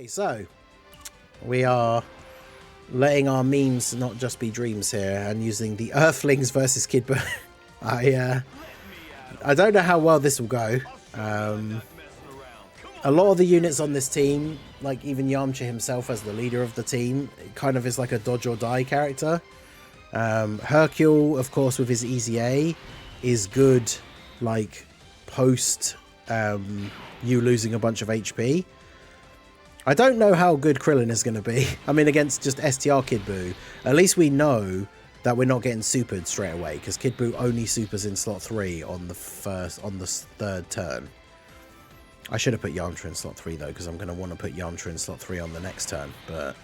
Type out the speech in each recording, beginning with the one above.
Okay, so we are letting our memes not just be dreams here and using the Earthlings versus Kid BUU. I don't know how well this will go. A lot of the units on this team, like even Yamcha himself as the leader of the team, it kind of is like a dodge or die character. Hercule, of course, with his Easy A, is good, like, post you losing a bunch of HP. I don't know how good Krillin is going to be. I mean, against just STR Kid BUU, at least we know that we're not getting supered straight away, because Kid BUU only supers in slot 3 on the third turn. I should have put Yamcha in slot 3 though, because I'm going to want to put Yamcha in slot 3 on the next turn, and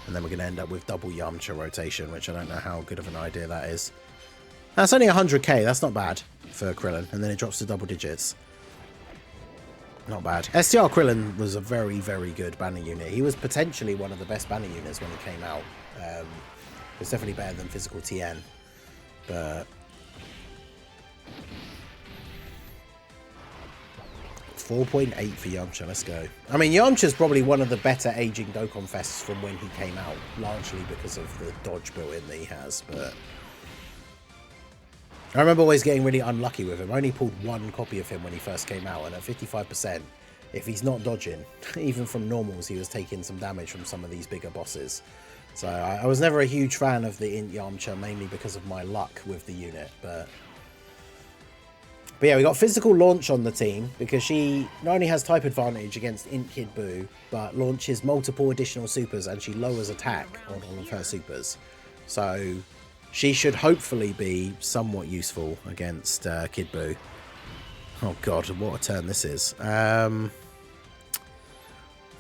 then we're going to end up with double Yamcha rotation, which I don't know how good of an idea that is. That's only 100k, that's not bad for Krillin, and then it drops to double digits. Not bad. STR Krillin was a very, very good banner unit. He was potentially one of the best banner units when he came out. It's definitely better than physical TN, but 4.8 for Yamcha, let's go. I mean, Yamcha's probably one of the better aging Dokkan Fests from when he came out, largely because of the dodge built-in that he has, but I remember always getting really unlucky with him. I only pulled one copy of him when he first came out, and at 55%, if he's not dodging, even from normals, he was taking some damage from some of these bigger bosses. So I was never a huge fan of the Int Yamcha, mainly because of my luck with the unit, but yeah, we got physical launch on the team, because she not only has type advantage against Int Kid BUU, but launches multiple additional supers, and she lowers attack on all of her supers. So she should hopefully be somewhat useful against Kid BUU. Oh god, what a turn this is. I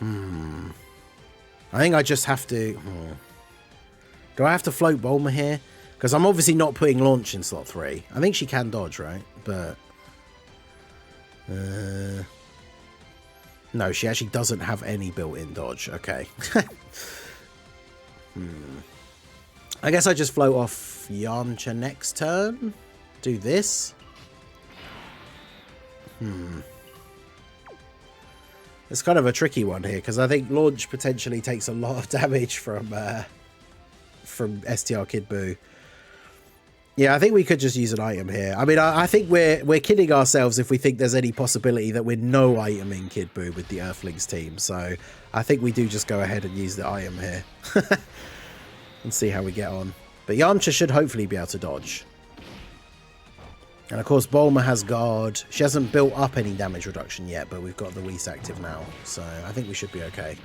think I just have to... Do I have to float Bulma here? Because I'm obviously not putting launch in slot 3. I think she can dodge, right? But... no, she actually doesn't have any built-in dodge. Okay. I guess I just float off Yamcha next turn. Do this. It's kind of a tricky one here, because I think launch potentially takes a lot of damage from STR Kid BUU. Yeah, I think we could just use an item here. I mean, I think we're kidding ourselves if we think there's any possibility that we're no iteming Kid BUU with the Earthlings team. So I think we do just go ahead and use the item here. And see how we get on. But Yamcha should hopefully be able to dodge. And of course, Bulma has guard. She hasn't built up any damage reduction yet, but we've got the Whis active now. So I think we should be okay.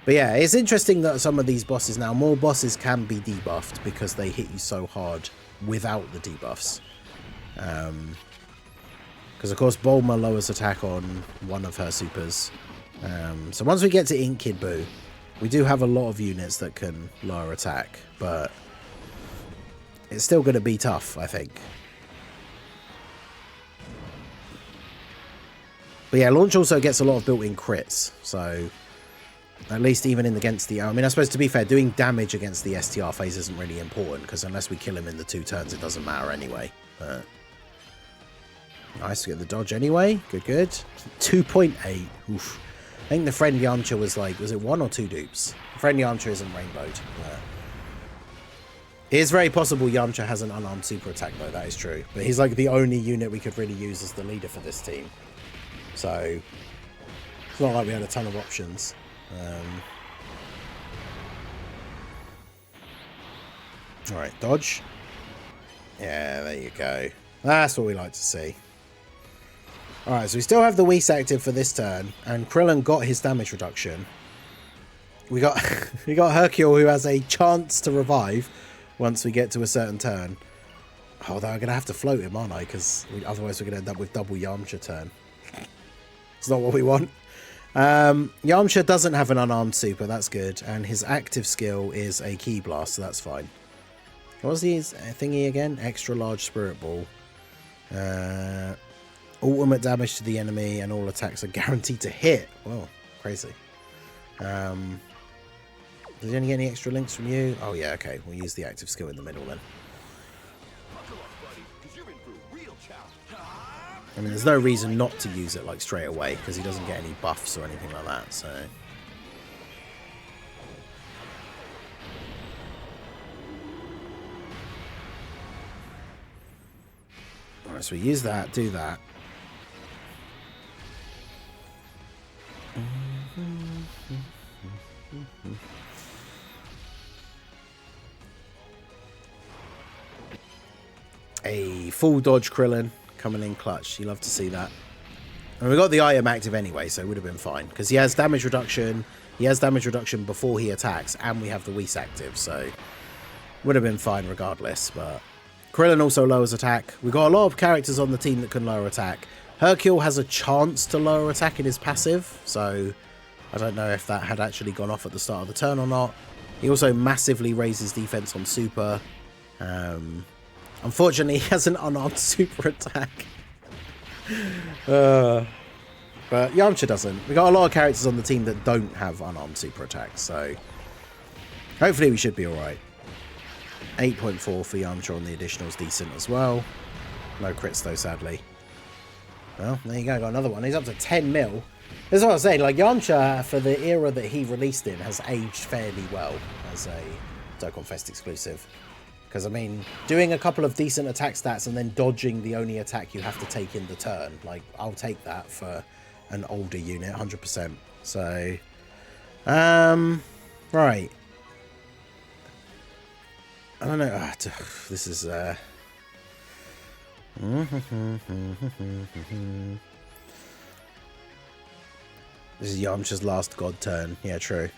But yeah, it's interesting that some of these bosses now, more bosses can be debuffed because they hit you so hard without the debuffs. Because of course, Bulma lowers attack on one of her supers. So once we get to Int Kid BUU, we do have a lot of units that can lower attack, but it's still going to be tough, I think. But yeah, launch also gets a lot of built-in crits, so at least even in against the... I mean, I suppose to be fair, doing damage against the STR phase isn't really important, because unless we kill him in the 2 turns, it doesn't matter anyway. But nice to get the dodge anyway. Good, good. 2.8. Oof. I think the friend Yamcha was like, was it 1 or 2 dupes? The friend Yamcha isn't rainbowed. It is very possible Yamcha has an unarmed super attack though, that is true. But he's like the only unit we could really use as the leader for this team. So it's not like we had a ton of options. Alright, dodge. Yeah, there you go. That's what we like to see. Alright, so we still have the Whis active for this turn, and Krillin got his damage reduction. We got we got Hercule, who has a chance to revive once we get to a certain turn. Although I'm going to have to float him, aren't I? Because otherwise we're going to end up with double Yamcha turn. It's not what we want. Yamcha doesn't have an unarmed super, that's good. And his active skill is a Ki Blast, so that's fine. What was his thingy again? Extra large Spirit Ball. Ultimate damage to the enemy, and all attacks are guaranteed to hit. Whoa, crazy. Does he only get any extra links from you? Oh yeah, okay. We'll use the active skill in the middle then. I mean, there's no reason not to use it like straight away, because he doesn't get any buffs or anything like that, so Alright, so we use that, do that. A full dodge Krillin coming in clutch. You love to see that. And we got the item active anyway, so it would have been fine. Because he has damage reduction. He has damage reduction before he attacks. And we have the Whis active, so... would have been fine regardless, but... Krillin also lowers attack. We've got a lot of characters on the team that can lower attack. Hercule has a chance to lower attack in his passive, so... I don't know if that had actually gone off at the start of the turn or not. He also massively raises defense on super. Unfortunately, he has an unarmed super attack. But Yamcha doesn't. We got a lot of characters on the team that don't have unarmed super attacks, so hopefully we should be alright. 8.4 for Yamcha on the additional is decent as well. No crits though, sadly. Well, there you go, got another one. He's up to 10 mil. That's what I was saying, like Yamcha, for the era that he released in, has aged fairly well as a Dokkan Fest exclusive. Because, I mean, doing a couple of decent attack stats and then dodging the only attack you have to take in the turn. Like, I'll take that for an older unit, 100%. So, right. I don't know. This is, This is Yamcha's last god turn. Yeah, true.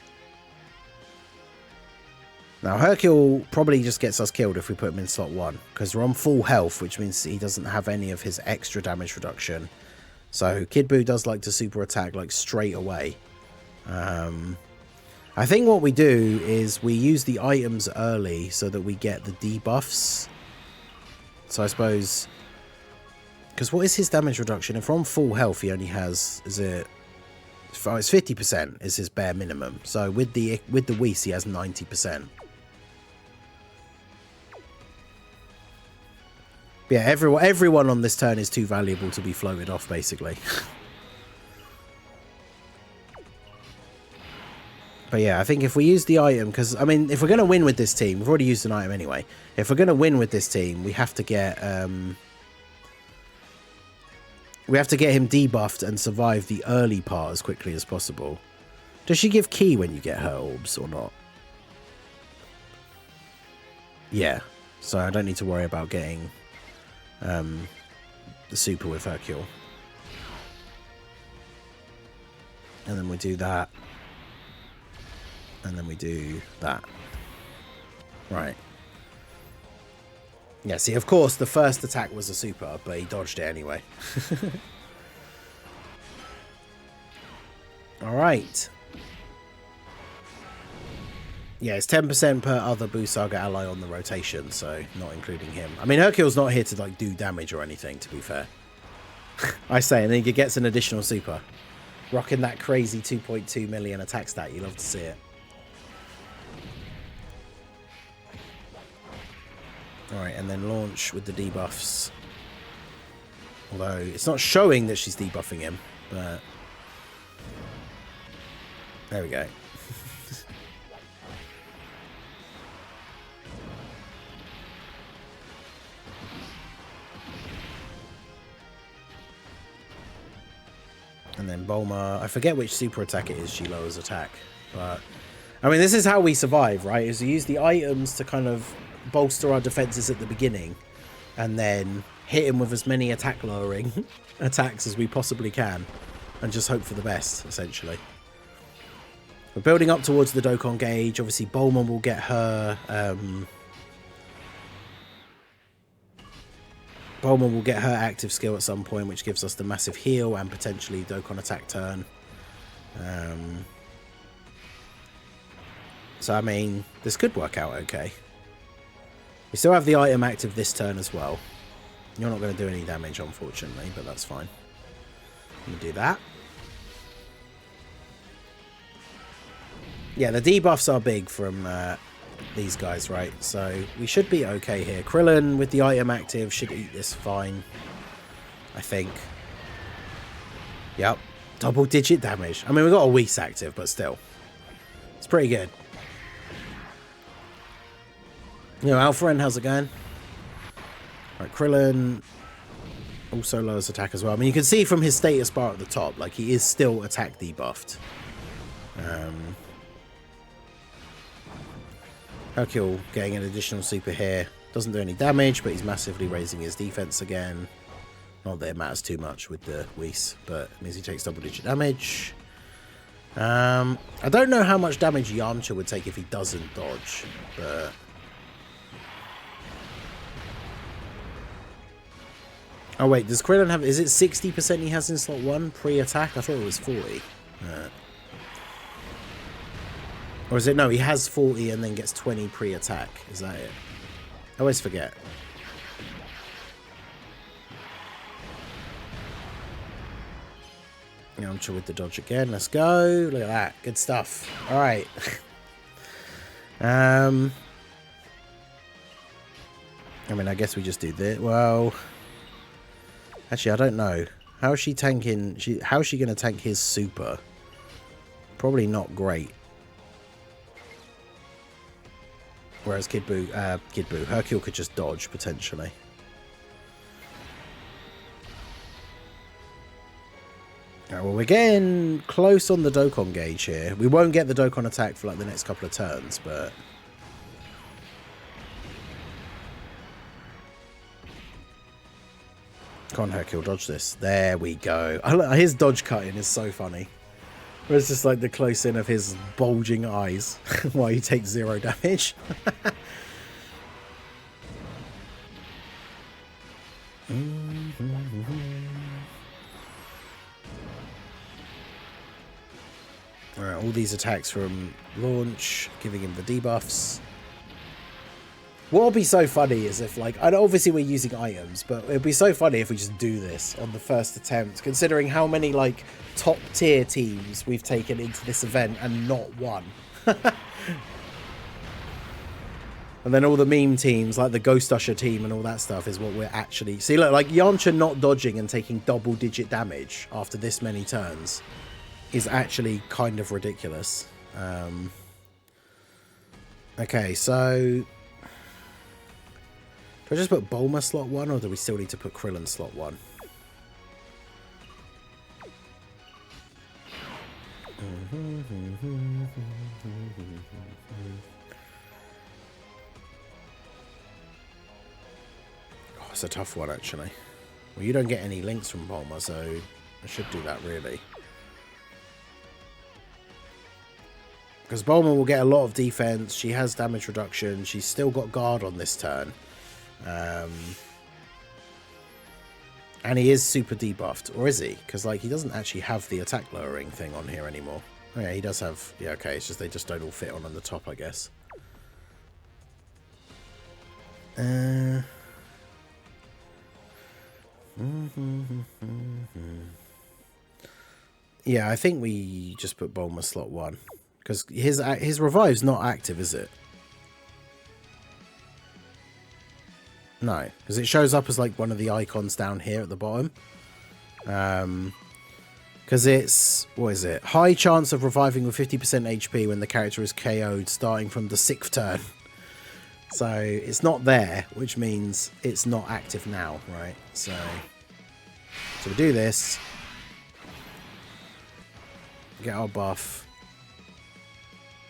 Now, Hercule probably just gets us killed if we put him in slot 1. Because we're on full health, which means he doesn't have any of his extra damage reduction. So, Kid Buu does like to super attack, like, straight away. I think what we do is we use the items early so that we get the debuffs. So, I suppose... Because what is his damage reduction? If we're on full health, he only has... Is it... Oh, it's 50% is his bare minimum. So, with the Whis, he has 90%. Yeah, everyone on this turn is too valuable to be floated off, basically. But yeah, I think if we use the item, because, I mean, if we're going to win with this team, we've already used an item anyway. If we're going to win with this team, we have to get him debuffed and survive the early part as quickly as possible. Does she give ki when you get her orbs or not? Yeah, so I don't need to worry about getting... the super with Hercule. And then we do that. And then we do that. Right. Yeah, see, of course, the first attack was a super, but he dodged it anyway. Alright. Yeah, it's 10% per other Buu Saga ally on the rotation, so not including him. I mean, Hercule's not here to, like, do damage or anything, to be fair. I say, and then he gets an additional super. Rocking that crazy 2.2 million attack stat. You love to see it. Alright, and then launch with the debuffs. Although, it's not showing that she's debuffing him, but... There we go. And then Bulma, I forget which super attack it is she lowers attack, but I mean, this is how we survive, right? Is we use the items to kind of bolster our defenses at the beginning and then hit him with as many attack lowering attacks as we possibly can and just hope for the best, essentially. We're building up towards the Dokkan gauge. Obviously, Bulma will get her Bulma will get her active skill at some point, which gives us the massive heal and potentially Dokkan attack turn. So, I mean, this could work out okay. We still have the item active this turn as well. You're not going to do any damage, unfortunately, but that's fine. Let me do that. Yeah, the debuffs are big from... these guys, right? So we should be okay here. Krillin with the item active should eat this fine, I think. Yep, double digit damage. I mean, we got a Whis active, but still, it's pretty good. You know, Alpha N, how's it going? Right, Krillin Also lowers attack as well. I mean, you can see from his status bar at the top, like, he is still attack debuffed. Hercule getting an additional super here. Doesn't do any damage, but he's massively raising his defense again. Not that it matters too much with the Whis, but it means he takes double-digit damage. I don't know how much damage Yamcha would take if he doesn't dodge, but... Oh wait, does Krillin have... Is it 60% he has in slot 1 pre-attack? I thought it was 40. Or is it... No, he has 40 and then gets 20 pre-attack. Is that it? I always forget. Yamcha with the dodge again. Let's go. Look at that. Good stuff. Alright. I mean, I guess we just do this. Well... Actually, I don't know. How is she tanking... How is she going to tank his super? Probably not great. Whereas Kid Buu, Hercule could just dodge, potentially. Right, well, we're getting close on the Dokkan gauge here. We won't get the Dokkan attack for, like, the next couple of turns, but... Come on, Hercule, dodge this. There we go. His dodge cutting is so funny. Where it's just like the close in of his bulging eyes while he takes 0 damage. Alright, all these attacks from launch, giving him the debuffs. What would be so funny is if, like, and obviously we're using items, but it'd be so funny if we just do this on the first attempt, considering how many, like, top tier teams we've taken into this event and not one. And then all the meme teams, like the Ghost Usher team and all that stuff, is what we're actually... See, look, like, Yamcha not dodging and taking double-digit damage after this many turns is actually kind of ridiculous. Okay, so... Do I just put Bulma slot 1, or do we still need to put Krillin slot 1? Oh, it's a tough one, actually. Well, you don't get any links from Bulma, so I should do that, really. Because Bulma will get a lot of defense. She has damage reduction. She's still got guard on this turn. And he is super debuffed, or is he? Because, like, he doesn't actually have the attack lowering thing on here anymore. Oh yeah, he does have... Yeah, okay, it's just they just don't all fit on the top, I guess. Yeah, I think we just put Bulma slot 1. Because his revive's not active, is it? No, because it shows up as like one of the icons down here at the bottom. Because it's, what is it? High chance of reviving with 50% HP when the character is KO'd starting from the 6th turn. So it's not there, which means it's not active now, right? So we do this. Get our buff.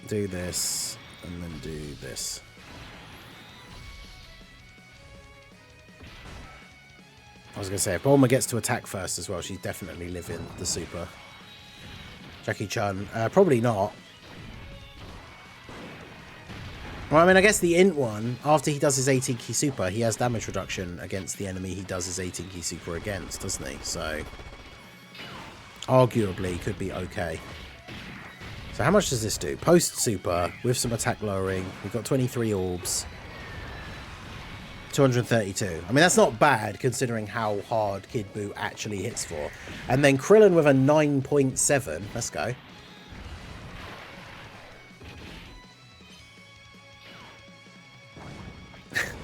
Do this. And then do this. I was going to say, if Bulma gets to attack first as well, she's definitely living the super. Jackie Chun, probably not. Well, I mean, I guess the int one, after he does his 18 key super, he has damage reduction against the enemy he does his 18 key super against, doesn't he? So, arguably, could be okay. So how much does this do? Post super, with some attack lowering, we've got 23 orbs. 232. I mean, that's not bad considering how hard Kid Buu actually hits for. And then Krillin with a 9.7. Let's go.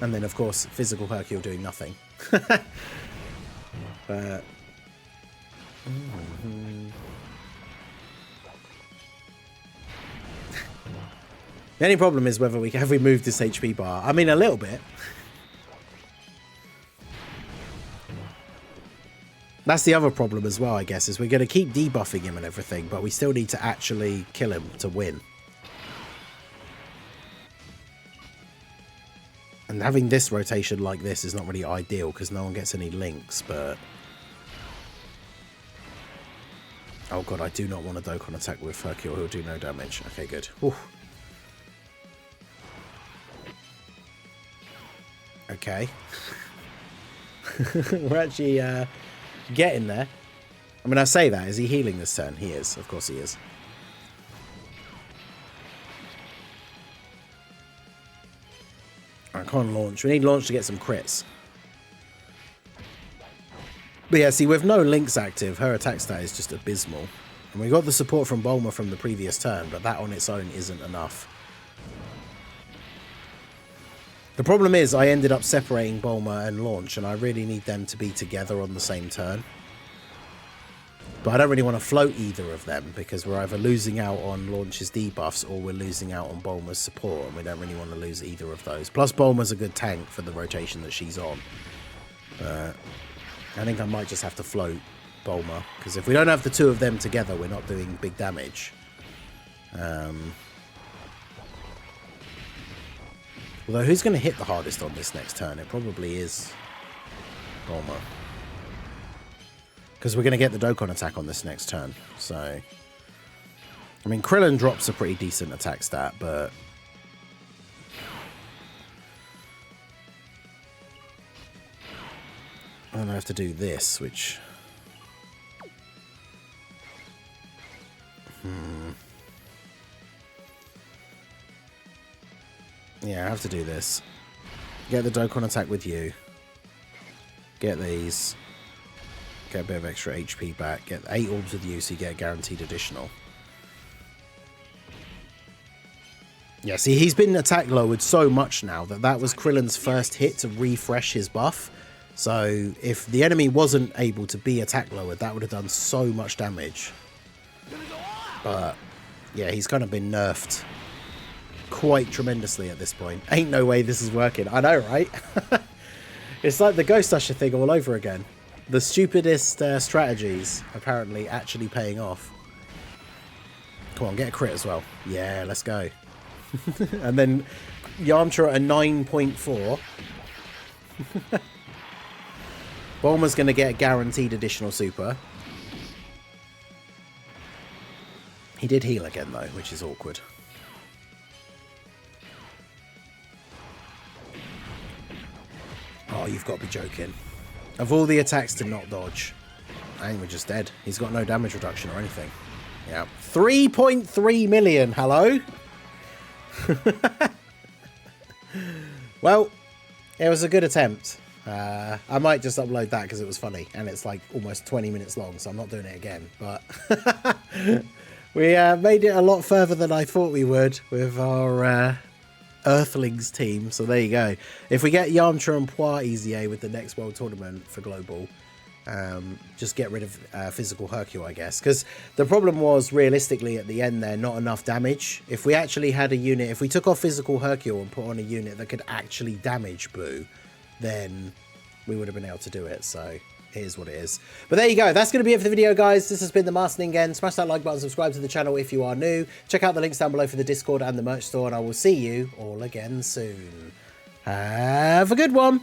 And then, of course, physical Hercule doing nothing. But... The only problem is whether have we moved this HP bar. I mean, a little bit. That's the other problem as well, I guess, is we're going to keep debuffing him and everything, but we still need to actually kill him to win. And having this rotation like this is not really ideal because no one gets any links, but... Oh god, I do not want a Dokkan attack with Hercule, who'll do no damage. Okay, good. Whew. Okay. We're actually getting there. I mean, I say that. Is he healing this turn? He is. Of course he is. I can't launch. We need launch to get some crits. But yeah, see, with no links active, her attack stat is just abysmal. And we got the support from Bulma from the previous turn, but that on its own isn't enough. The problem is I ended up separating Bulma and Launch, and I really need them to be together on the same turn. But I don't really want to float either of them, because we're either losing out on Launch's debuffs or we're losing out on Bulma's support, and we don't really want to lose either of those. Plus, Bulma's a good tank for the rotation that she's on. I think I might just have to float Bulma, because if we don't have the two of them together, we're not doing big damage. Although, who's going to hit the hardest on this next turn? It probably is Bulma. Because we're going to get the Dokkan attack on this next turn. So, I mean, Krillin drops a pretty decent attack stat, but... I have to do this, which... Yeah, I have to do this. Get the Dokkan attack with you. Get these. Get a bit of extra HP back. Get 8 orbs with you so you get a guaranteed additional. Yeah, see, he's been attack lowered so much now that was Krillin's first hit to refresh his buff. So if the enemy wasn't able to be attack lowered, that would have done so much damage. But yeah, he's kind of been nerfed quite tremendously at this point. Ain't no way this is working. I know, right? It's like the Ghost Usher thing all over again. The stupidest strategies apparently actually paying off. Come on, get a crit as well. Yeah, let's go. And then Yamcha at a 9.4. Bulma's going to get a guaranteed additional super. He did heal again though, which is awkward. Oh, you've got to be joking. Of all the attacks to not dodge, I think we're just dead. He's got no damage reduction or anything. Yeah. 3.3 million, hello? Well, it was a good attempt. I might just upload that because it was funny. And it's like almost 20 minutes long, so I'm not doing it again. But we made it a lot further than I thought we would with our... Earthlings team, so there you go. If we get Yamcha and Poir easier with the next World Tournament for Global, just get rid of Physical Hercule, I guess. Because the problem was, realistically, at the end there, not enough damage. If we actually had a unit, if we took off Physical Hercule and put on a unit that could actually damage BUU, then we would have been able to do it, so... It is what it is. But there you go. That's going to be it for the video, guys. This has been the Master Ningen. Smash that like button, subscribe to the channel if you are new. Check out the links down below for the Discord and the merch store, and I will see you all again soon. Have a good one.